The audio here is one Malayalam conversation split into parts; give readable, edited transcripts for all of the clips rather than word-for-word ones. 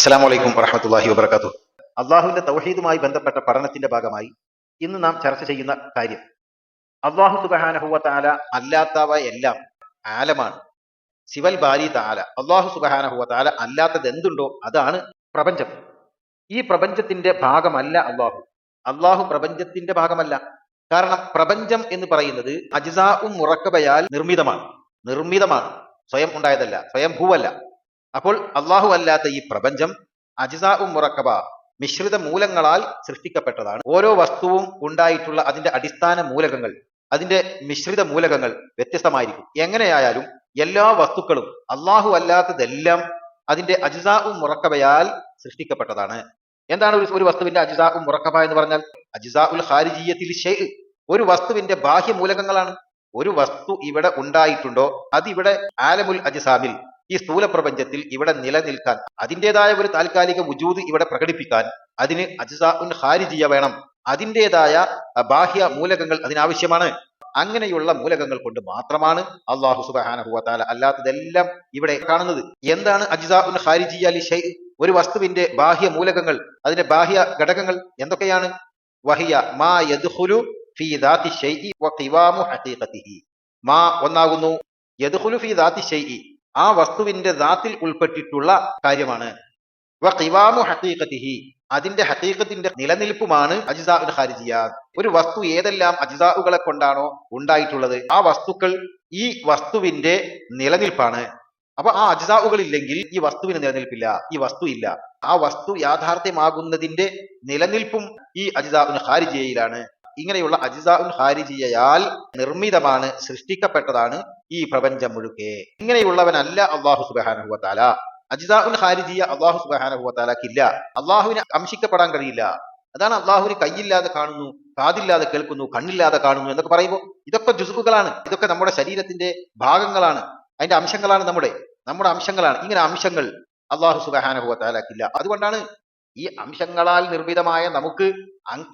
അസ്സലാമു അലൈക്കും വറഹ്മത്തുള്ളാഹി വബറകാതുഹു. അള്ളാഹുവിന്റെ തൗഹീദുമായി ബന്ധപ്പെട്ട പഠനത്തിന്റെ ഭാഗമായി ഇന്ന് നാം ചർച്ച ചെയ്യുന്ന കാര്യം, അള്ളാഹു സുബ്ഹാനഹു വ തആല അല്ലാത്തവ എല്ലാം ആലമാണ്. സിവൽ ബാരി തആല, അള്ളാഹു സുബ്ഹാനഹു വ തആല അല്ലാത്തത് എന്തുണ്ടോ അതാണ് പ്രപഞ്ചം. ഈ പ്രപഞ്ചത്തിന്റെ ഭാഗമല്ല അള്ളാഹു. അള്ളാഹു പ്രപഞ്ചത്തിന്റെ ഭാഗമല്ല. കാരണം പ്രപഞ്ചം എന്ന് പറയുന്നത് അജ്സാഉം മുറക്കബയാൽ നിർമ്മിതമാണ്, സ്വയം ഉണ്ടായതല്ല, സ്വയംഭൂവല്ല. അപ്പോൾ അള്ളാഹു അല്ലാത്ത ഈ പ്രപഞ്ചം അജ്സാഉം മുറക്കബ, മിശ്രിത മൂലങ്ങളാൽ സൃഷ്ടിക്കപ്പെട്ടതാണ്. ഓരോ വസ്തുവും ഉണ്ടായിട്ടുള്ള അതിന്റെ അടിസ്ഥാന മൂലകങ്ങൾ, അതിന്റെ മിശ്രിത മൂലകങ്ങൾ വ്യത്യസ്തമായിരിക്കും. എങ്ങനെയായാലും എല്ലാ വസ്തുക്കളും അള്ളാഹു അല്ലാത്തതെല്ലാം അതിന്റെ അജ്സാഉം മുറക്കബയാൽ സൃഷ്ടിക്കപ്പെട്ടതാണ്. എന്താണ് ഒരു വസ്തുവിന്റെ അജ്സാഉം മുറക്കബ എന്ന് പറഞ്ഞാൽ? അജ്സാഉൽ ഖാരിജിയ്യത്തിൽ ഷൈഅ്, ഒരു വസ്തുവിന്റെ ബാഹ്യ മൂലകങ്ങളാണ്. ഒരു വസ്തു ഇവിടെ ഉണ്ടായിട്ടുണ്ടോ അതിവിടെ ആലമുൽ അജ്സാമിൽ, ഈ സ്ഥൂല പ്രപഞ്ചത്തിൽ ഇവിടെ നിലനിൽക്കാൻ, അതിൻ്റെതായ ഒരു താൽക്കാലിക വുജൂദ് ഇവിടെ പ്രകടിപ്പിക്കാൻ അതിന് അജ്സാഉൻ ഖാരിജിയ വേണം. അതിൻ്റെതായ ബാഹ്യ മൂലകങ്ങൾ അതിനാവശ്യമാണ്. അങ്ങനെയുള്ള മൂലകങ്ങൾ കൊണ്ട് മാത്രമാണ് അള്ളാഹു സുബ്ഹാനഹു വ തആല അല്ലാത്തതെല്ലാം ഇവിടെ കാണുന്നത്. എന്താണ് അജ്സാഉൻ ഖാരിജിയ ലി ഷൈഅ്? ഒരു വസ്തുവിന്റെ ബാഹ്യ മൂലകങ്ങൾ, അതിന്റെ ബാഹ്യ ഘടകങ്ങൾ എന്തൊക്കെയാണ്? വഹിയ മാ യദ്ഖുലു ഫീ ദാത്തി ഷൈഇ വ ഖിവാമു ഹഖീഖതിഹി. മാ ഒന്നാകുന്നു, യദ്ഖുലു ഫീ ദാത്തി ഷൈഇ ആ വസ്തുവിന്റെ ദാത്തിൽ ഉൾപ്പെട്ടിട്ടുള്ള കാര്യമാണ്. വ ഖിവാമു ഹഖീഖതിഹി അതിന്റെ ഹഖീഖത്തിന്റെ നിലനിൽപ്പുമാണ് അജ്സാഉൽ ഖാരിജിയ. ഒരു വസ്തു ഏതെല്ലാം അജ്സാഉകളെ കൊണ്ടാണോ ഉണ്ടായിട്ടുള്ളത് ആ വസ്തുക്കൾ ഈ വസ്തുവിന്റെ നിലനിൽപ്പാണ്. അപ്പൊ ആ അജ്സാഉകൾ ഇല്ലെങ്കിൽ ഈ വസ്തുവിന് നിലനിൽപ്പില്ല, ഈ വസ്തു ഇല്ല. ആ വസ്തു യാഥാർത്ഥ്യമാകുന്നതിന്റെ നിലനിൽപ്പും ഈ അജ്സാഉൽ ഖാരിജിയയിലാണ്. ഇങ്ങനെയുള്ള അജ്സാഉൽ ഖാരിജിയയാൽ നിർമ്മിതമാണ്, സൃഷ്ടിക്കപ്പെട്ടതാണ് ഈ പ്രപഞ്ചം മുഴുക്കെ. ഇങ്ങനെയുള്ളവനല്ല അള്ളാഹു സുബ്ഹാനഹു വ തആല. അജ്സാഉൽ ഖാരിജിയ അള്ളാഹു സുബ്ഹാനഹു വ തആലക്കില്ല. അള്ളാഹുവിന് അംശിക്കപ്പെടാൻ കഴിയില്ല. അതാണ് അള്ളാഹുവിന് കൈയില്ലാതെ കാണുന്നു, കാതില്ലാതെ കേൾക്കുന്നു, കണ്ണില്ലാതെ കാണുന്നു എന്നൊക്കെ പറയുമ്പോൾ ഇതൊക്കെ ജുസ്ഉകളാണ്. ഇതൊക്കെ നമ്മുടെ ശരീരത്തിന്റെ ഭാഗങ്ങളാണ്, അതിന്റെ അംശങ്ങളാണ്, നമ്മുടെ അംശങ്ങളാണ്. ഇങ്ങനെ അംശങ്ങൾ അള്ളാഹു സുബ്ഹാനഹു വ തആലക്കില്ല. അതുകൊണ്ടാണ് ഈ അംശങ്ങളാൽ നിർമ്മിതമായ നമുക്ക്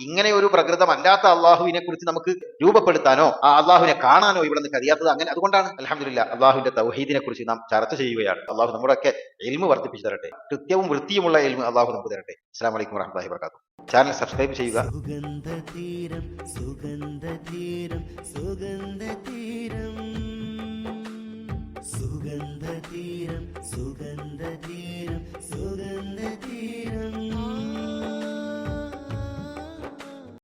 ഇങ്ങനെ ഒരു പ്രകൃതമല്ലാത്ത അള്ളാഹുവിനെ കുറിച്ച് നമുക്ക് രൂപപ്പെടുത്താനോ ആ അള്ളാഹുവിനെ കാണാനോ ഇവിടെ നിന്ന് കഴിയാത്തത്. അങ്ങനെ അതുകൊണ്ടാണ് അൽഹംദുലില്ലാഹ് അള്ളാഹുവിന്റെ തൗഹീദിനെ കുറിച്ച് നാം ചർച്ച ചെയ്യുകയാണ്. അള്ളാഹു നമ്മുടെയൊക്കെ ഇൽമു വർദ്ധിപ്പിച്ചു തരട്ടെ, കൃത്യവും വൃത്തിയുമുള്ള ഇൽമു അള്ളാഹു നമുക്ക് തരട്ടെ. അസ്സലാമു അലൈക്കും വറഹ്മത്തുള്ളാഹി വബറകാതുഹു. ചാനൽ സബ്സ്ക്രൈബ് ചെയ്യുക. സുഗന്ധതീരം സുഗന്ധതീരം സുഗന്ധതീരം സുഗന്ധതീരം സുഗന്ധതീരം സുഗന്ധ